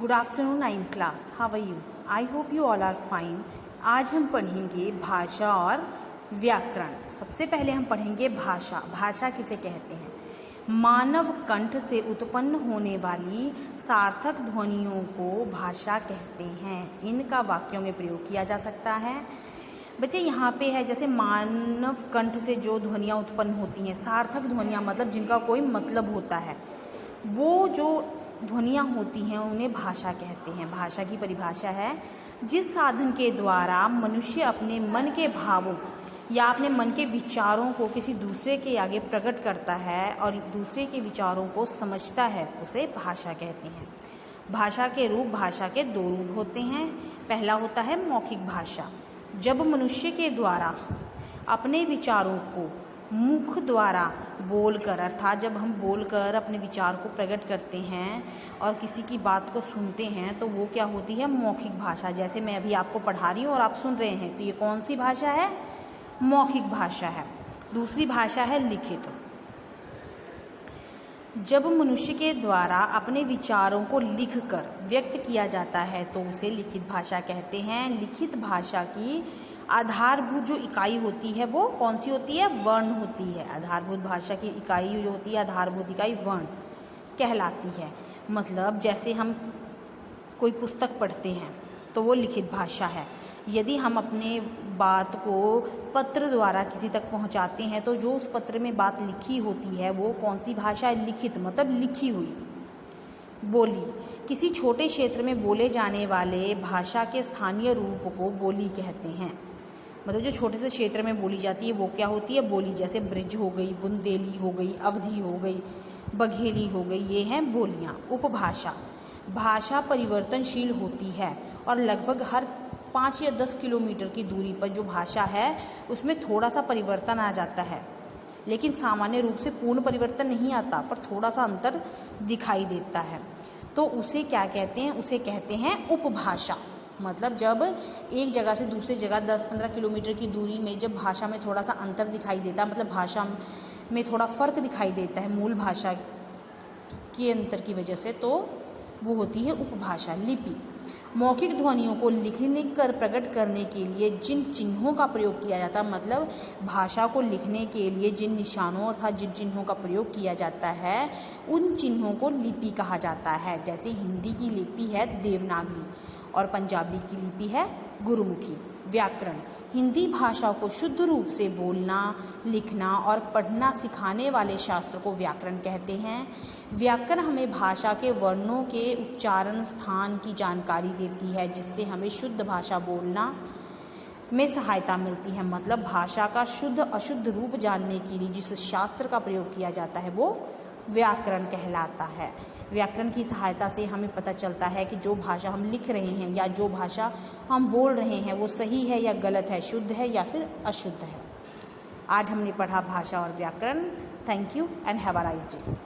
Good afternoon ninth class, how are you? I hope you all are fine. आज हम पढ़ेंगे भाषा और व्याकरण। सबसे पहले हम पढ़ेंगे भाषा। भाषा किसे कहते हैं? मानव कंठ से उत्पन्न होने वाली सार्थक ध्वनियों को भाषा कहते हैं। इनका वाक्यों में प्रयोग किया जा सकता है। बच्चे यहाँ पे है जैसे मानव कंठ से जो ध्वनियाँ उत्पन्न होती हैं, सार्थक ध्वनियाँ मतलब जिनका कोई मतलब होता है, वो जो ध्वनियाँ होती हैं उन्हें भाषा कहते हैं। भाषा की परिभाषा है जिस साधन के द्वारा मनुष्य अपने मन के भावों या अपने मन के विचारों को किसी दूसरे के आगे प्रकट करता है और दूसरे के विचारों को समझता है, उसे भाषा कहते हैं। भाषा के रूप, भाषा के दो रूप होते हैं। पहला होता है मौखिक भाषा। जब मनुष्य के द्वारा अपने विचारों को मुख द्वारा बोलकर, अर्थात जब हम बोलकर अपने विचार को प्रकट करते हैं और किसी की बात को सुनते हैं तो वो क्या होती है? मौखिक भाषा। जैसे मैं अभी आपको पढ़ा रही हूँ और आप सुन रहे हैं, तो ये कौन सी भाषा है? मौखिक भाषा है। दूसरी भाषा है लिखित। जब मनुष्य के द्वारा अपने विचारों को लिखकर व्यक्त किया जाता है तो उसे लिखित भाषा कहते हैं। लिखित भाषा की आधारभूत जो इकाई होती है वो कौन सी होती है? वर्ण होती है। आधारभूत भाषा की इकाई जो होती है, आधारभूत इकाई वर्ण कहलाती है। मतलब जैसे हम कोई पुस्तक पढ़ते हैं तो वो लिखित भाषा है। यदि हम अपने बात को पत्र द्वारा किसी तक पहुंचाते हैं तो जो उस पत्र में बात लिखी होती है वो कौन सी भाषा है? लिखित, मतलब लिखी हुई, बोली। किसी छोटे क्षेत्र में बोले जाने वाले भाषा के स्थानीय रूप को बोली कहते हैं। मतलब जो छोटे से क्षेत्र में बोली जाती है वो क्या होती है? बोली। जैसे ब्रिज हो गई, बुंदेली हो गई, अवधी हो गई, बघेली हो गई, ये हैं बोलियाँ। उपभाषा। भाषा परिवर्तनशील होती है और लगभग हर 5 या 10 किलोमीटर की दूरी पर जो भाषा है उसमें थोड़ा सा परिवर्तन आ जाता है, लेकिन सामान्य रूप से पूर्ण परिवर्तन नहीं आता, पर थोड़ा सा अंतर दिखाई देता है। तो उसे क्या कहते हैं? उसे कहते हैं उपभाषा। मतलब जब एक जगह से दूसरी जगह 10-15 किलोमीटर की दूरी में जब भाषा में थोड़ा सा अंतर दिखाई देता, मतलब भाषा में थोड़ा फ़र्क दिखाई देता है मूल भाषा के अंतर की वजह से, तो वो होती है उपभाषा। लिपि। मौखिक ध्वनियों को लिखने कर प्रकट करने के लिए जिन चिन्हों का प्रयोग किया जाता है, मतलब भाषा को लिखने के लिए जिन निशानों अर्थात जिन चिन्हों का प्रयोग किया जाता है उन चिन्हों को लिपि कहा जाता है। जैसे हिंदी की लिपि है देवनागरी और पंजाबी की लिपि है गुरुमुखी। व्याकरण। हिंदी भाषा को शुद्ध रूप से बोलना, लिखना और पढ़ना सिखाने वाले शास्त्र को व्याकरण कहते हैं। व्याकरण हमें भाषा के वर्णों के उच्चारण स्थान की जानकारी देती है, जिससे हमें शुद्ध भाषा बोलना में सहायता मिलती है। मतलब भाषा का शुद्ध अशुद्ध रूप जानने के लिए जिस शास्त्र का प्रयोग किया जाता है वो व्याकरण कहलाता है। व्याकरण की सहायता से हमें पता चलता है कि जो भाषा हम लिख रहे हैं या जो भाषा हम बोल रहे हैं वो सही है या गलत है, शुद्ध है या फिर अशुद्ध है। आज हमने पढ़ा भाषा और व्याकरण। Thank you and have a nice day.